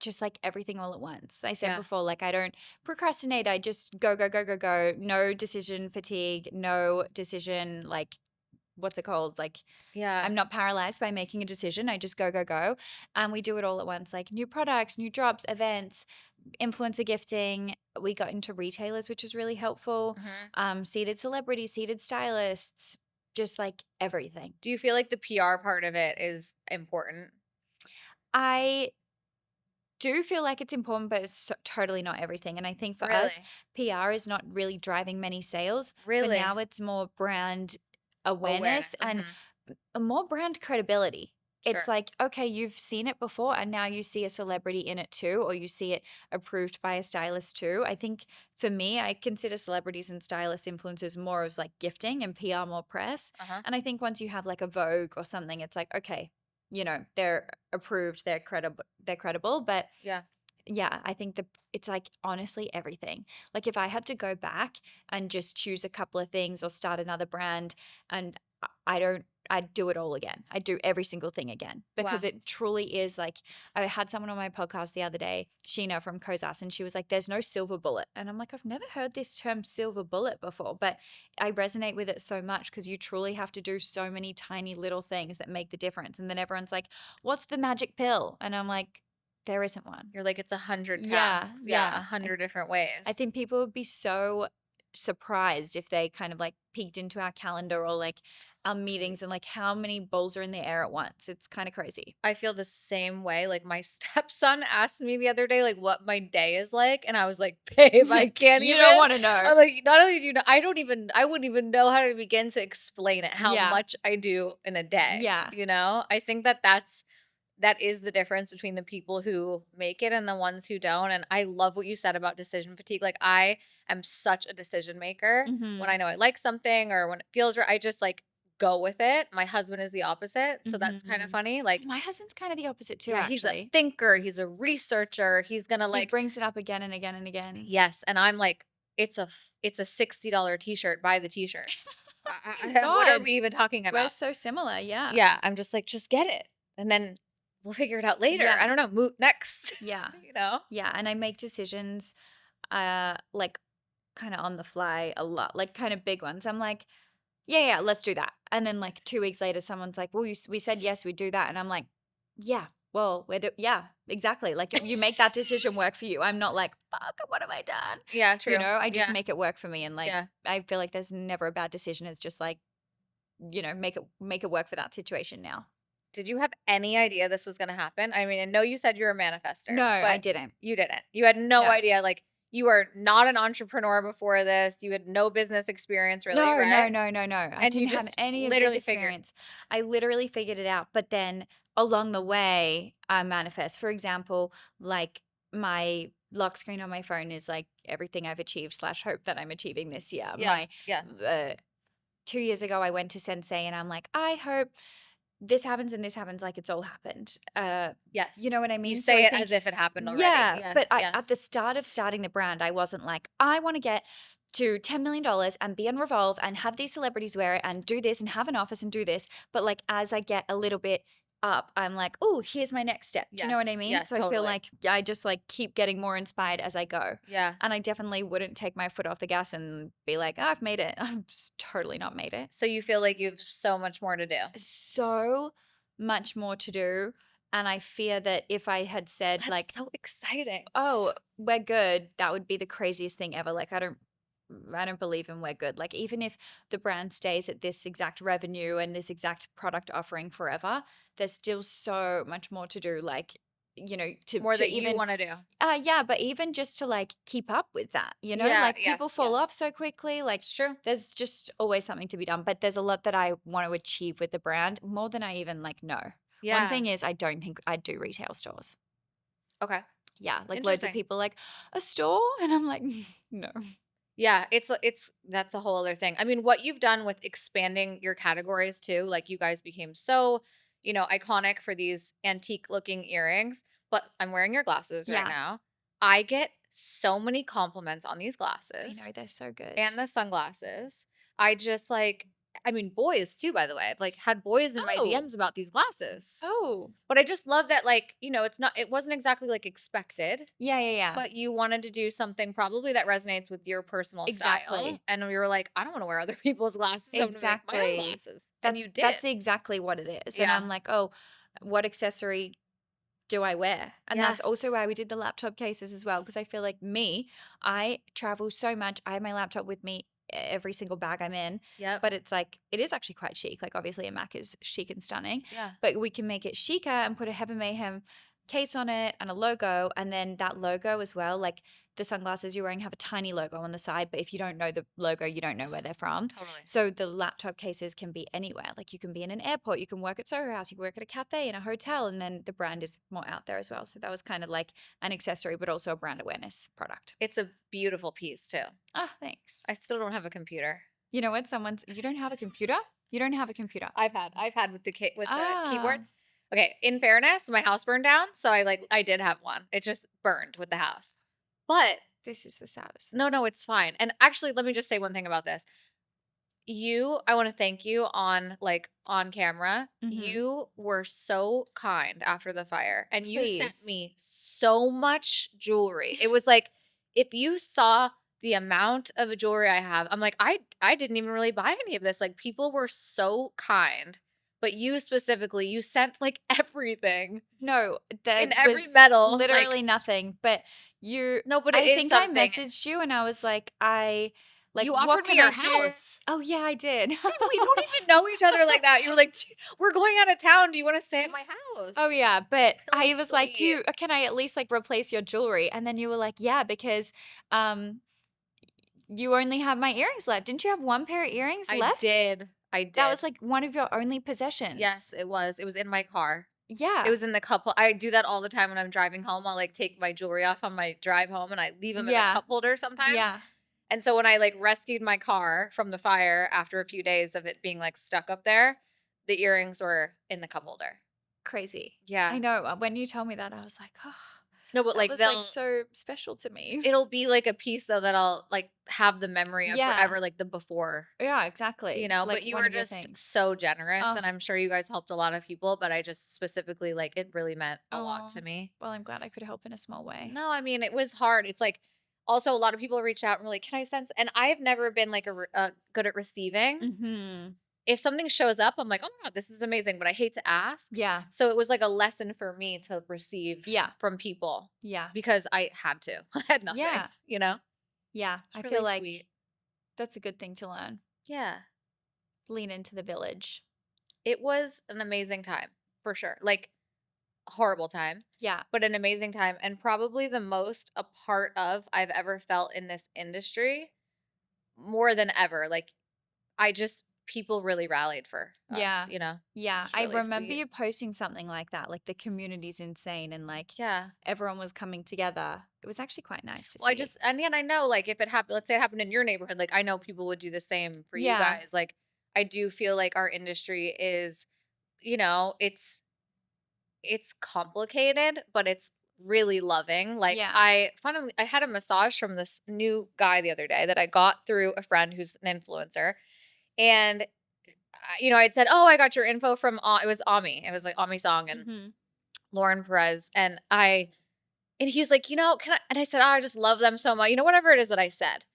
just like everything all at once. I said Yeah. before, like I don't procrastinate. I just go, go, go, go, go. No decision fatigue, no decision, like what's it called? Like Yeah. I'm not paralyzed by making a decision. I just go, go, go. And we do it all at once, like new products, new drops, events, influencer gifting. We got into retailers, which was really helpful. Seated celebrities, seated stylists, just like everything. Do you feel like the PR part of it is important? I do feel like it's important, but it's totally not everything. And I think for us, PR is not really driving many sales. For now, it's more brand awareness and more brand credibility. Sure. It's like, okay, you've seen it before and now you see a celebrity in it too, or you see it approved by a stylist too. I think for me, I consider celebrities and stylist influencers more of like gifting and PR more press. And I think once you have like a Vogue or something, it's like, okay, they're approved, they're credible. But yeah, I think it's like honestly everything. Like if I had to go back and just choose a couple of things or start another brand and I'd do it all again. I'd do every single thing again because Wow. it truly is like, I had someone on my podcast the other day, Sheena from Kozas, and she was like, there's no silver bullet. And I'm like, I've never heard this term silver bullet before, but I resonate with it so much because you truly have to do so many tiny little things that make the difference. And then everyone's like, what's the magic pill? And I'm like, there isn't one. You're like, it's 100 Yeah, tasks. Yeah, yeah. 100 different ways. I think people would be so surprised if they kind of like peeked into our calendar or like our meetings and like how many balls are in the air at once. It's kind of crazy. I feel the same way. Like my stepson asked me the other day, like what my day is like. And I was like, babe, I can't You even. don't want to know. I'm like, not only do you know, I wouldn't even know how to begin to explain it, how Yeah. much I do in a day. Yeah. You know, I think that is the difference between the people who make it and the ones who don't. And I love what you said about decision fatigue. Like I am such a decision maker. When I know I like something or when it feels right, I just like go with it. My husband is the opposite. So that's kind of funny. Like My husband's kind of the opposite too, yeah, he's a actually. thinker, he's a researcher. He's gonna He like brings it up again and again and again. yes, and I'm like, it's a $60 t-shirt. Buy the t-shirt. What are God, we even talking we're about? so similar. Yeah. Yeah, I'm just like, just get it, and then we'll figure it out later. Yeah. I don't know. Move next. Yeah. You know. Yeah. And I make decisions like kind of on the fly a lot, like kind of big ones. I'm like, yeah, let's do that. And then like 2 weeks later, someone's like, well, we said yes, we'd do that. And I'm like, yeah, well, yeah, exactly. Like you make that decision work for you. I'm not like, fuck, what have I done? Yeah, true. I just Yeah, make it work for me. And like, yeah. I feel like there's never a bad decision. It's just like, make it work for that situation now. Did you have any idea this was gonna happen? I mean, I know you said you're a manifester, No, I but didn't. you didn't. You had no No. idea. Like you are not an entrepreneur before this. You had no business experience, really, No, right? no. I And you didn't have just any of this literally figured. experience. I literally figured it out. But then along the way, I manifest. For example, like my lock screen on my phone is like everything I've achieved / hope that I'm achieving this year. Yeah, yeah. 2 years ago, I went to Sensei and I'm like, I hope this happens and this happens, like it's all happened. Yes. You know what I mean? You So say I it think, as if it happened already. yeah, Yes, but yes. at the start of starting the brand, I wasn't like, I want to get to $10 million and be on Revolve and have these celebrities wear it and do this and have an office and do this. But like as I get a little bit up, I'm like, oh, here's my next step. Do you know what I Yes, mean? yes, So I feel totally. like I just like keep getting more inspired as I go. Yeah. And I definitely wouldn't take my foot off the gas and be like, oh, I've made it. I've totally not made it. So you feel like you have so much more to do. So much more to do. And I fear that if I had said That's like, so exciting. oh, we're good, that would be the craziest thing ever. Like I don't believe in we're good. Like even if the brand stays at this exact revenue and this exact product offering forever, there's still so much more to do. Like, More to that you even want to do. yeah, but even just to like keep up with that, Yeah, like yes, people fall yes. off so quickly. Like It's true. there's just always something to be done. But there's a lot that I want to achieve with the brand more than I even like know. Yeah. One thing is I don't think I do retail stores. Okay. Yeah, like loads of Interesting. people like a store, and I'm like, no. Yeah, that's a whole other thing. I mean, what you've done with expanding your categories too, like you guys became so, iconic for these antique looking earrings, but I'm wearing your glasses right Yeah. now. I get so many compliments on these I glasses know they're so good. and the sunglasses. I just like, I mean, boys too, by the way. I've like had boys in my Oh. DMs about these glasses. Oh. But I just love that, like, it wasn't exactly like expected. Yeah. But you wanted to do something probably that resonates with your personal style. Exactly. And we were like, I don't want to wear other people's glasses. I'm gonna make my own Exactly. glasses. And you did. That's exactly what it is. And Yeah. I'm like, oh, what accessory do I wear? And that's also Yes. why we did the laptop cases as well. Because I feel like I travel so much. I have my laptop with me every single bag I'm in. Yep. But it's like, it is actually quite chic. Like obviously a Mac is chic and stunning. Yeah. But we can make it chicer and put a Heaven Mayhem case on it and a logo. And then that logo as well, like the sunglasses you're wearing have a tiny logo on the side. But if you don't know the logo, you don't know where they're from. Totally. So the laptop cases can be anywhere. Like you can be in an airport, you can work at Soho House, you can work at a cafe, in a hotel, and then the brand is more out there as well. So that was kind of like an accessory, but also a brand awareness product. It's a beautiful piece too. Oh, thanks. I still don't have a computer. You know what? You don't have a computer? You don't have a computer. I've had with the keyboard. Ah. Okay, in fairness, my house burned down, so I did have one. It just burned with the house. But This is the saddest. no, it's fine. And actually, let me just say one thing about this. I want to thank you on camera. Mhm. You were so kind after the fire and you sent Please. me so much jewelry. It was like if you saw the amount of jewelry I have, I'm like I didn't even really buy any of this. Like people were so kind. But you specifically, you sent like everything No, there in every was metal. Like literally nothing, but no, but it I is think I something. messaged you and I was like, You "What offered me can I your do?" house. Oh, yeah, I did. Dude, we don't even know each other like that. You were like, "We're going out of town. Do you wanna stay at my Oh, house?" yeah, but So I was like, sweet. can I at least, like, replace your jewelry?" And then you were like, "Yeah, because, um, you only have my earrings left." Didn't you have 1 pair of earrings I left? did. I That did. was, like, one of your only possessions. Yes, it was. It was in my car. It Yeah. was in the cup hol I do that all the time when I'm driving home. I'll, like, take my jewelry off on my drive home, and I leave them in the Yeah. cup holder sometimes. Yeah. And so when I, like, rescued my car from the fire after a few days of it being, like, stuck up there, the earrings were in the cup holder. Crazy. I Yeah. know, when you told me that, I was like, "Oh, No, but, that like, was, like, so special to me." it'll be like a piece though that I'll, like, have the memory of Yeah. forever, like the before, Yeah, exactly, but like, you one were of your just things. so generous, Oh, and I'm sure you guys helped a lot of people, but I just specifically, like, it really meant a lot oh, to me. well, I'm glad I could help in a small way. No, I mean, it was hard. It's like also a lot of people reach out and were like, "Can I sense?" And I have never been like good at receiving. Mhm. If something shows up, I'm like, "Oh my god, this is amazing," but I hate to ask. Yeah. So it was like a lesson for me to receive Yeah. from people Yeah. because I had to. I had nothing, Yeah. you know? Yeah. It's I feel really like sweet. that's a good thing to learn. Yeah. Lean into the village. It was an amazing time, for sure. Like, horrible time, Yeah. but an amazing time, and probably the most a part of I've ever felt in this industry more than ever. Like, I just people really rallied for us, Yeah. It Yeah. was I really remember sweet. you posting something like that, like the community's insane and like Yeah. everyone was coming together. It was actually quite nice to Well, see. and yet I know, like, if it happened, let's say it happened in your neighborhood, like, I know people would do the same for you Yeah. guys. Like, I do feel like our industry is, you know, it's It's complicated, but it's really loving. Like Yeah. I had a massage from this new guy the other day that I got through a friend who's an influencer. And I'd said, "Oh, I got your info from it was Ami. It was like Ami Song and Mhm. Lauren Perez." And he was like, can I?" And I said, "Oh, I just love them so much." Whatever it is that I said.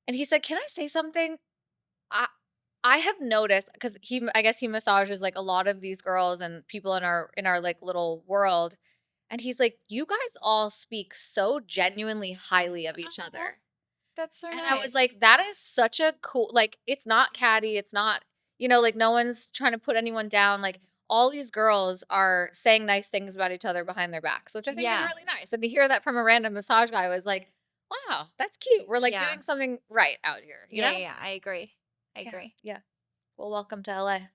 And he said, "Can I say something? I I have noticed because I guess he massages like a lot of these girls and people in our like little world. And he's like, "You guys all speak so genuinely highly of each Aw, other." that's so And I was nice. like, "That is such a cool, like, it's not catty, it's not, like no one's trying to put anyone down. Like all these girls are saying nice things about each other behind their backs, which I think is Yeah. really nice." And to hear that from a random massage guy was like, "Wow, that's cute. We're like Yeah. doing something right out here, you Yeah, know?" yeah, yeah, I agree. I Yeah. agree. Yeah. Well, welcome to LA.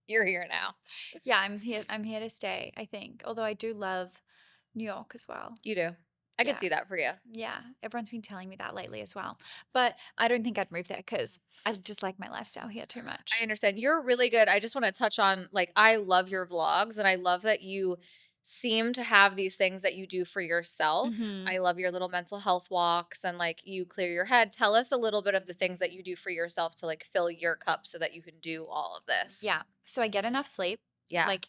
You're here now. Yeah, I'm here to stay, I think. Although I do love New York as well. You do. I could Yeah. see that for you. Yeah, everyone's been telling me that lately as well. But I don't think I'd move there because I just like my lifestyle here too I much. understand. You're really good. I just want to touch on, like, I love your vlogs and I love that you seem to have these things that you do for yourself. Mhm. I love your little mental health walks and like you clear your head. Tell us a little bit of the things that you do for yourself to like fill your cup so that you can do all of this. Yeah. So I get enough sleep. Yeah. Like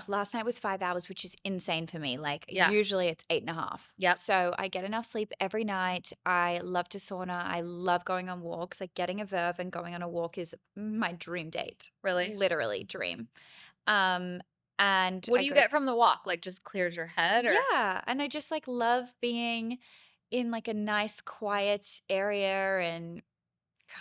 last night was 5 hours, which is insane for me. Like Yeah. usually it's 8.5. Yep. So I get enough sleep every night. I love to sauna. I love going on walks. Like getting a verve and going on a walk is my dream date. Really. Literally dream. Um, and What I do you go, get from the walk? Like just clears your head or yeah. And I just like love being in like a nice quiet area and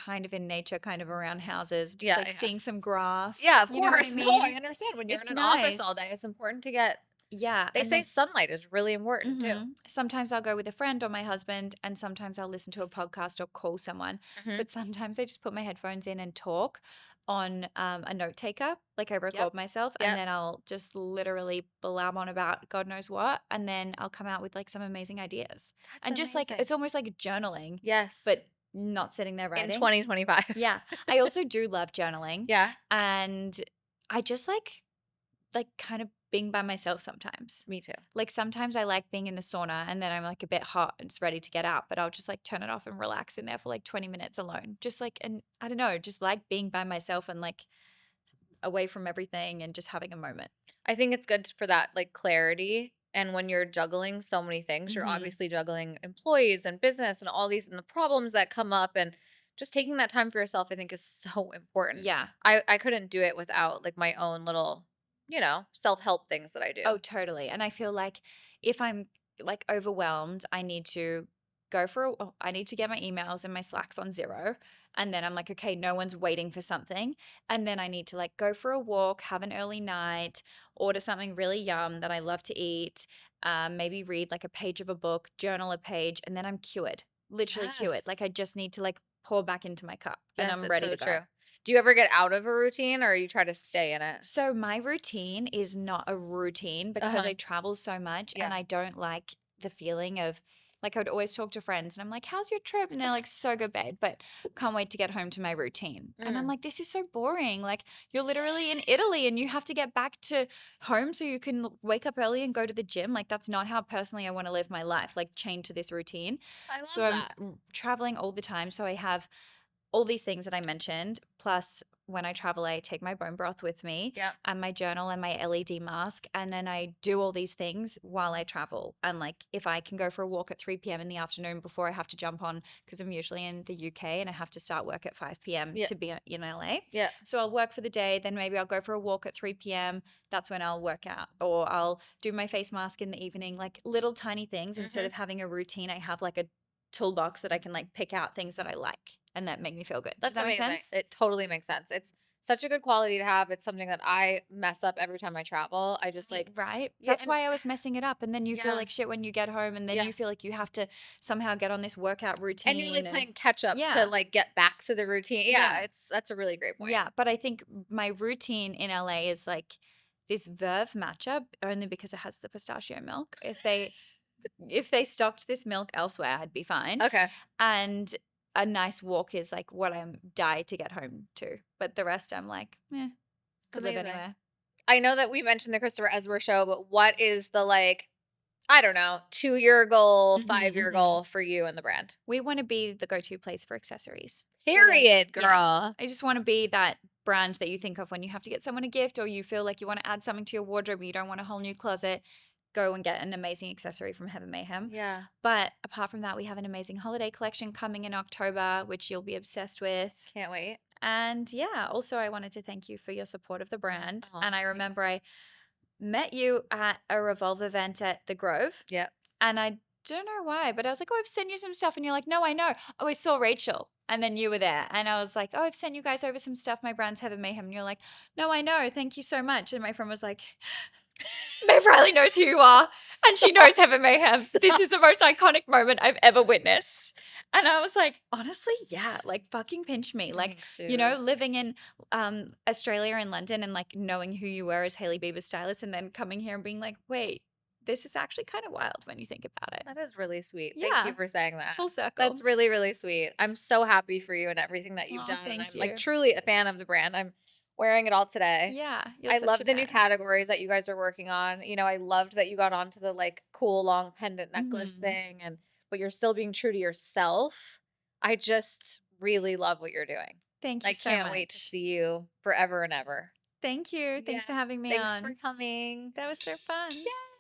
kind of in nature, kind of around houses, just yeah, like yeah. seeing some grass. Yeah, of You know what I course. No, I mean? understand. When you're in It's an office nice. all day, it's important to get Yeah. they And say then sunlight is really important too. sometimes I'll go with a friend or my husband, and sometimes I'll listen to a podcast or call someone. Mhm. But sometimes I just put my headphones in and talk on a note taker. Like I Yep. record myself, and Yep. then I'll just literally blab on about God knows what. And then I'll come out with like some amazing ideas. That's And just like amazing. it's almost like journaling, Yes. but not sitting there In writing. 2025. Yeah. I also do love journaling. Yeah. And I just like like kind of being by myself sometimes. Me too. Like sometimes I like being in the sauna and then I'm like a bit hot and it's ready to get out, but I'll just like turn it off and relax in there for like 20 minutes alone. Just like, and I don't know, just like being by myself and like away from everything and just having a moment. I think it's good for that like clarity. And when you're juggling so many things, you're Mhm. obviously juggling employees and business and all these and the problems that come up, and just taking that time for yourself, I think, is so important. Yeah. I couldn't do it without like my own little, self-help things that I do. Oh, totally. And I feel like if I'm like overwhelmed, I need to I need to get my emails and my Slacks on zero. And then I'm like, okay, no one's waiting for something. And then I need to like go for a walk, have an early night, order something really yum that I love to eat, maybe read like a page of a book, journal a page, and then I'm cured, literally Yes. cured. Like I just need to like pour back into my cup and Yes, I'm it's ready so to go. true. Do you ever get out of a routine, or you try to stay in it? So my routine is not a routine because Uh-huh. I travel so much Yeah. and I don't like the feeling of like I would always talk to friends and I'm like, "How's your trip?" And they're like, "So good, babe, but can't wait to get home to my routine." And I'm Mm. like, "This is so boring. Like you're literally in Italy and you have to get back to home so you can wake up early and go to the gym. Like that's not how personally I want to live my life, like chained to this routine." I So love I'm that. traveling all the time, so I have all these things that I mentioned. Plus, when I travel, I take my bone broth with me Yep. and my journal and my LED mask. And then I do all these things while I travel. And like, if I can go for a walk at 3 p.m. in the afternoon before I have to jump on, because I'm usually in the UK and I have to start work at 5 p.m. Yep. to be in LA. Yep. So I'll work for the day. Then maybe I'll go for a walk at 3 p.m. That's when I'll work out. Or I'll do my face mask in the evening, like little tiny things. Instead Mhm. of having a routine, I have like a toolbox that I can like pick out things that I like and that make me feel good. Does That's that make amazing. sense? It totally makes sense. It's such a good quality to have. It's something that I mess up every time I travel. I just like, Right? yeah, That's and why I was messing it up. And then you feel yeah, like shit when you get home and then yeah. you feel like you have to somehow get on this workout And you're routine like and playing catch up to yeah. like get back to the routine. Yeah, Yeah. that's a really great point. Yeah, but I think my routine in LA is like this Verve matchup only because it has the pistachio milk. If they stocked this milk elsewhere, I'd be fine. Okay. And a nice walk is like what I'm die to get home to. But the rest I'm like, could live Amazing. anywhere. I know that we mentioned the Christopher Esber show, but what is the like, I don't know, 2-year goal, Mhm, 5-year mhm. goal for you and the brand? We wanna be the go-to place for accessories. So, like Period, yeah. girl. I just wanna be that brand that you think of when you have to get someone a gift or you feel like you wanna add something to your wardrobe, but you don't want a whole new closet, go and get an amazing accessory from Heaven Mayhem. Yeah. But apart from that, we have an amazing holiday collection coming in October, which you'll be obsessed with. Can't wait. And yeah, also I wanted to thank you for your support of the brand. Oh, And I thanks. remember I met you at a Revolve event at the Grove. Yep. And I don't know why, but I was like, "Oh, I've sent you some stuff." And you're like, "No, I know. Oh, I saw Rachel." And then you were there. And I was like, "Oh, I've sent you guys over some stuff. My brand's Heaven Mayhem." And you're like, "No, I know. Thank you so much." And my friend was like, "Maeve Reilly knows who you are. And she knows Stop. Heaven Mayhem. This Stop. is the most iconic moment I've ever witnessed." And I was like, honestly, yeah, like fucking pinch me. Like, Thanks, Sue. living in Australia and London and like knowing who you were as Hailey Bieber's stylist and then coming here and being like, wait, this is actually kind of wild when you think about it. That is really sweet. Thank you Yeah, for saying that. full circle. That's really, really sweet. I'm so happy for you and everything that you've Oh, done. And I'm thank like you. truly a fan of the brand. I'm wearing it all today. Yeah, you're I such love a the new 10. categories that you guys are working on. I loved that you got onto the like cool long pendant necklace Mhm. thing, but you're still being true to yourself. I just really love what you're doing. Thank you I so can't wait to much. see you forever and ever. Thank you. Yeah. Thanks for having me Thanks for on. coming. That was so fun. Yeah.